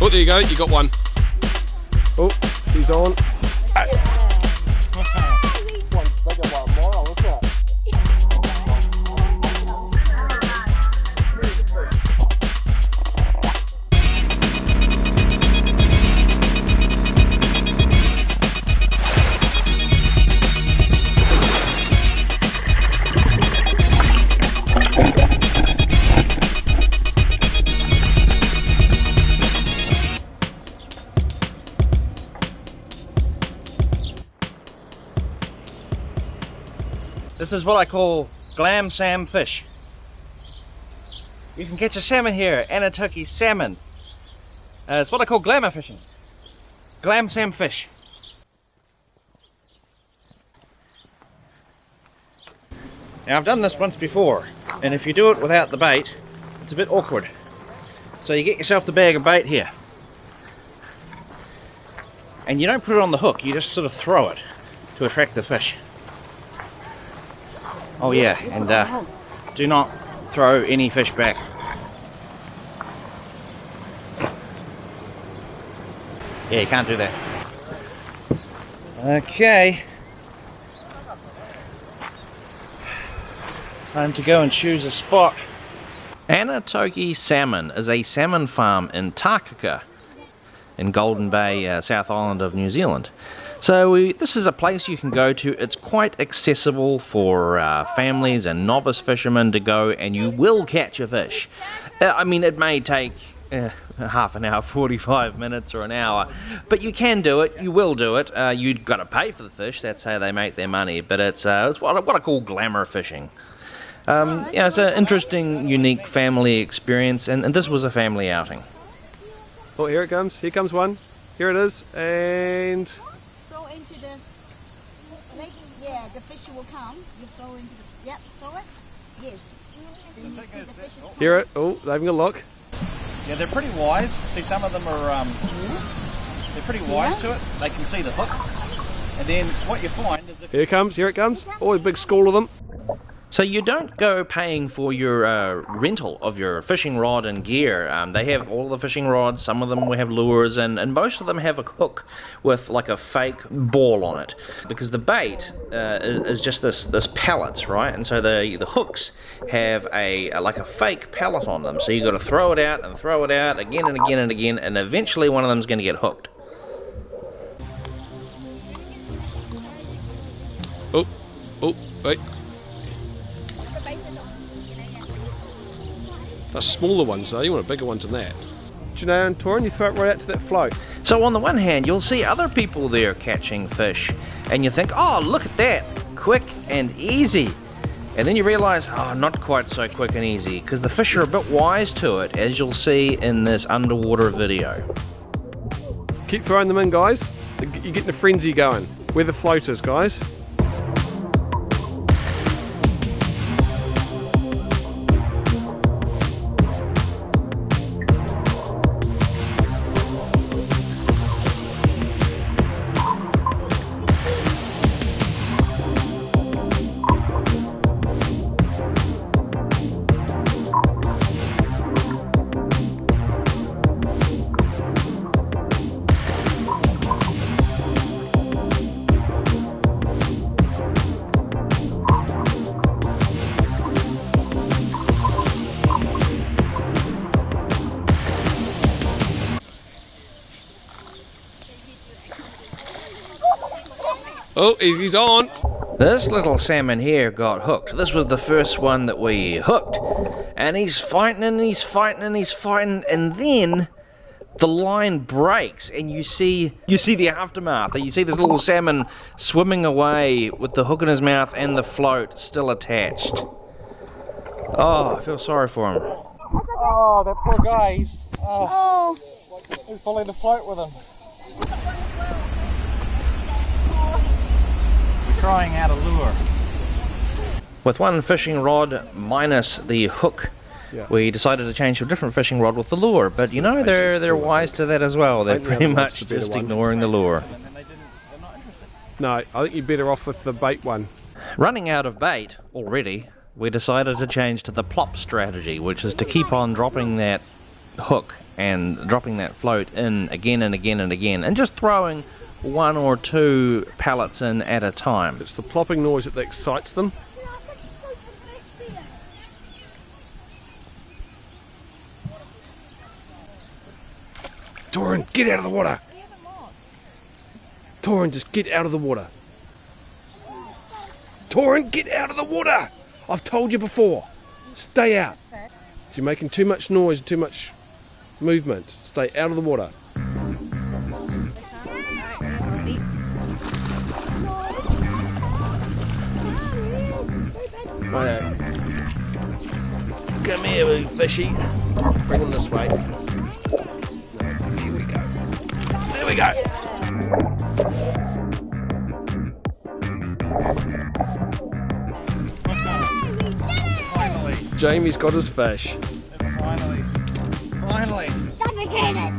Oh, there you go, you got one. Oh, he's on. One's bigger one more, look at it. This is what I call glam sam fish. You can catch a salmon here, Anatoki Salmon. It's what I call glamour fishing. Glam sam fish. Now I've done this once before, and if you do it without the bait, it's a bit awkward. So you get yourself the bag of bait here. And you don't put it on the hook, you just sort of throw it to attract the fish. Oh yeah, and do not throw any fish back. Yeah, you can't do that. Okay. Time to go and choose a spot. Anatoki Salmon is a salmon farm in Takaka in Golden Bay, South Island of New Zealand. So this is a place you can go to. It's quite accessible for families and novice fishermen to go, and you will catch a fish. I mean, it may take half an hour, 45 minutes or an hour, but you can do it, you will do it. You've got to pay for the fish, that's how they make their money, but it's what I call glamour fishing. Yeah, it's an interesting, unique family experience, and this was a family outing. Oh, here it comes. Here comes one. Here it is, and... Throw into the lake. Yeah, the fish will come. You throw into the... Yep, throw it. Yes. Then you see the fish is here it... Oh, they're having a look. Yeah, they're pretty wise. See, some of them are... they're pretty wise to it. They can see the hook. And then what you find is... Here it comes. Here it comes. Oh, a big school of them. So you don't go paying for your rental of your fishing rod and gear. They have all the fishing rods, some of them will have lures, and most of them have a hook with like a fake ball on it. Because the bait is just this pellets, right? And so the hooks have like a fake pellet on them. So you got to throw it out and throw it out again and again and again, and eventually one of them's going to get hooked. Oh, wait. That's smaller ones though, you want bigger ones than that. Do you know, Torin, you throw it right out to that float. So on the one hand, you'll see other people there catching fish, and you think, oh, look at that, quick and easy. And then you realise, oh, not quite so quick and easy, because the fish are a bit wise to it, as you'll see in this underwater video. Keep throwing them in, guys. You're getting the frenzy going. We're the floaters, guys. Oh, he's on. This little salmon here got hooked. This was the first one that we hooked. And he's fighting and he's fighting and he's fighting, and then the line breaks and you see the aftermath. You see this little salmon swimming away with the hook in his mouth and the float still attached. Oh, I feel sorry for him. Oh, that poor guy. He's pulling the float with him. Trying out a lure. With one fishing rod minus the hook, we decided to change to a different fishing rod with the lure. But you know, they're wise to that as well. They're pretty much just ignoring the lure. No, I think you're better off with the bait one. Running out of bait already, we decided to change to the plop strategy, which is to keep on dropping that hook and dropping that float in again and again and again, and just throwing 1 or 2 pellets in at a time. It's the plopping noise that excites them. Torin, get out of the water! Torin, just get out of the water! Torin, get out of the water! I've told you before. Stay out. You're making too much noise, too much movement. Stay out of the water. Righto. Come here, wee fishy. Bring him this way. Here we go. There we go. Finally. Jamie's got his fish. Finally. Finally. Suffocated.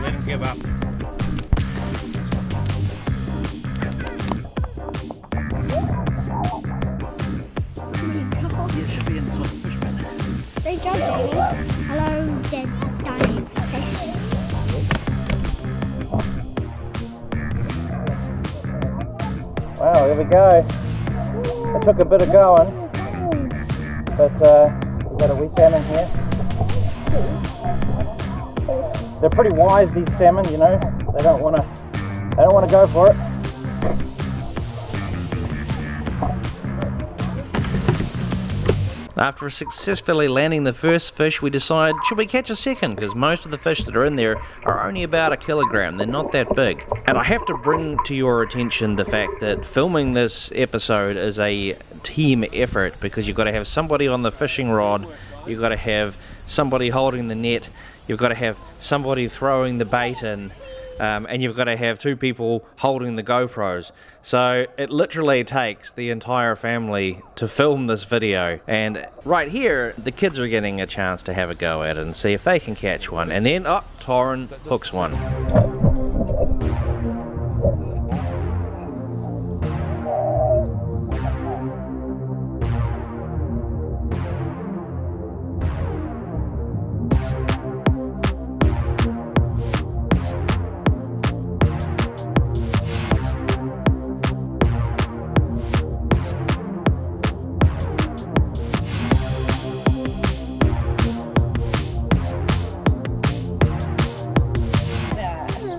Let him give up. You should be in the sort of fish bin. There you go, Jamie. Hello, dead dying fish. Wow, here we go. It took a bit of going, but we've got a wee salmon here. They're pretty wise, these salmon, you know. They don't want to go for it. After successfully landing the first fish, we decide, should we catch a second? Because most of the fish that are in there are only about 1 kilogram. They're not that big. And I have to bring to your attention the fact that filming this episode is a team effort, because you've got to have somebody on the fishing rod, you've got to have somebody holding the net, you've got to have somebody throwing the bait in, and you've got to have 2 people holding the GoPros. So it literally takes the entire family to film this video, and right here the kids are getting a chance to have a go at it and see if they can catch one, and then Torin hooks one.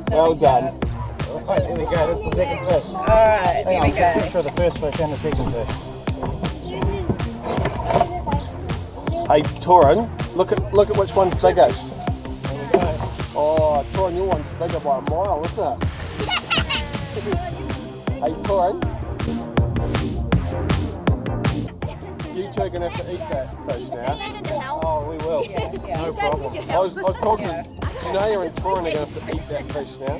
Well done. Alright, here we go, that's the second fish. Alright, here we go. Picture of the first fish and the second fish. Hey, Torin, look at which one's bigger. Oh, Torin, your one's bigger by a mile, isn't it? Hey, Torin. You two are going to have to eat that fish now. Oh, we will. No problem. I was talking, Janaea and Torin are going to have to eat that fish now.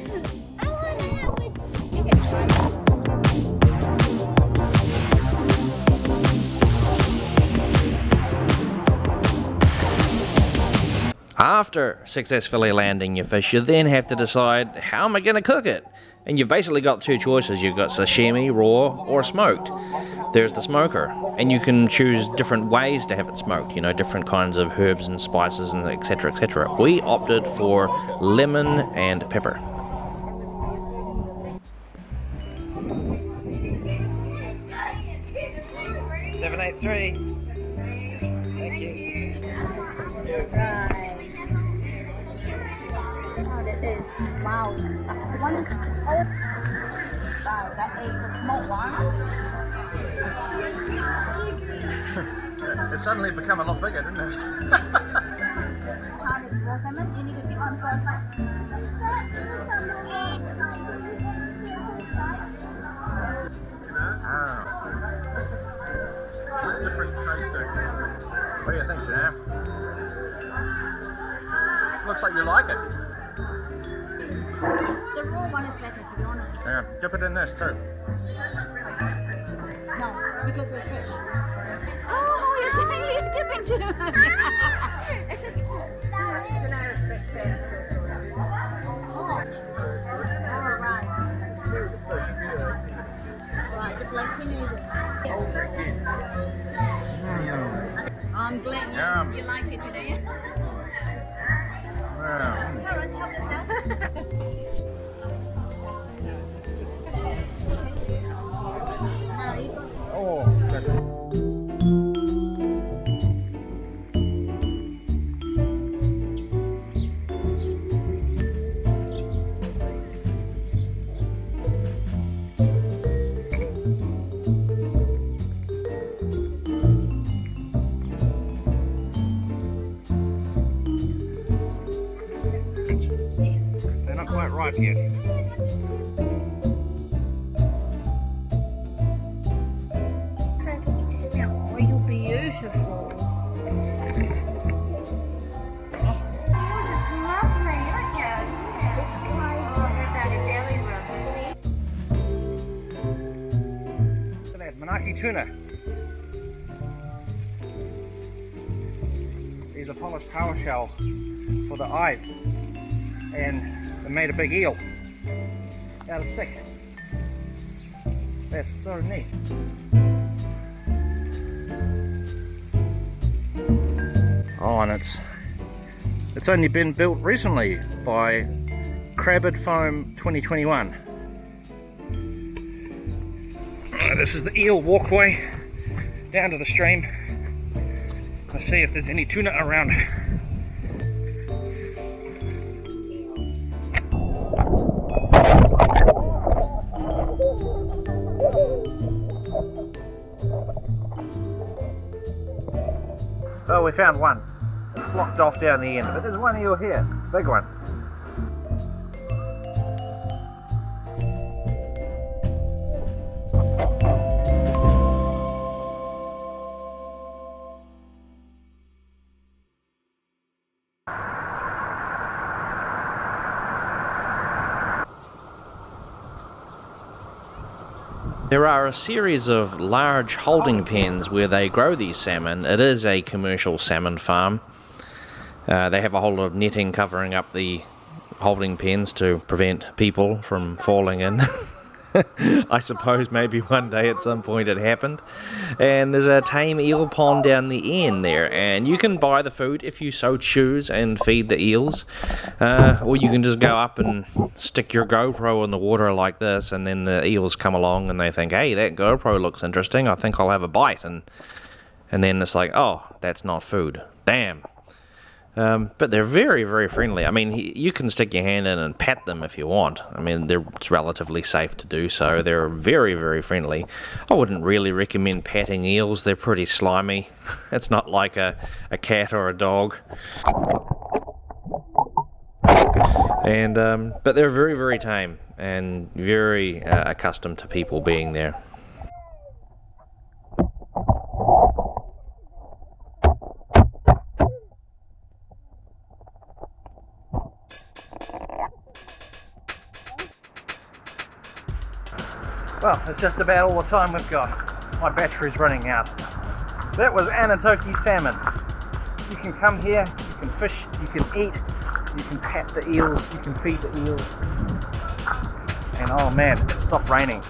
After successfully landing your fish, you then have to decide, how am I going to cook it? And you've basically got 2 choices. You've got sashimi, raw, or smoked. There's the smoker, and you can choose different ways to have it smoked, you know, different kinds of herbs and spices and etc, etc. We opted for lemon and pepper. $783. Thank you. Right. Oh, that is. Wow. One is cold. Wow, that is the small one. It's suddenly become a lot bigger, didn't it? Try this raw salmon. You need to pick one first. Different taste. What do you think, Jam? Looks like you like it. The raw one is better, to be honest. Yeah, dip it in this too. No, because they're fresh. Oh, you're saying you're dipping too much. Alright. Right, just like you need it. I'm glad you like it today. Karen, help yourself. They're not quite ripe yet. Oh, you're beautiful. It's lovely, aren't you? Just like that belly rub. Look at that manaki tuna. These are polished power shell for the eyes, and they made a big eel out of 6. That's so neat. Oh, and it's only been built recently by Crabbed Foam 2021. This is the eel walkway down to the stream. Let's see if there's any tuna around. Oh, we found one. It's blocked off down the end, but there's one eel here, big one. There are a series of large holding pens where they grow these salmon. It is a commercial salmon farm. They have a whole lot of netting covering up the holding pens to prevent people from falling in. I suppose maybe one day at some point it happened. And there's a tame eel pond down the end there, and you can buy the food if you so choose and feed the eels, or you can just go up and stick your GoPro in the water like this, and then the eels come along and they think, hey, that GoPro looks interesting, I think I'll have a bite, and then it's like, oh, that's not food, damn. But they're very, very friendly. I mean, you can stick your hand in and pat them if you want. I mean, it's relatively safe to do so. They're very, very friendly. I wouldn't really recommend patting eels. They're pretty slimy. It's not like a cat or a dog. And but they're very, very tame and very accustomed to people being there. Well, it's just about all the time we've got. My battery's running out. That was Anatoki Salmon. You can come here, you can fish, you can eat, you can pat the eels, you can feed the eels. And oh man, it stopped raining.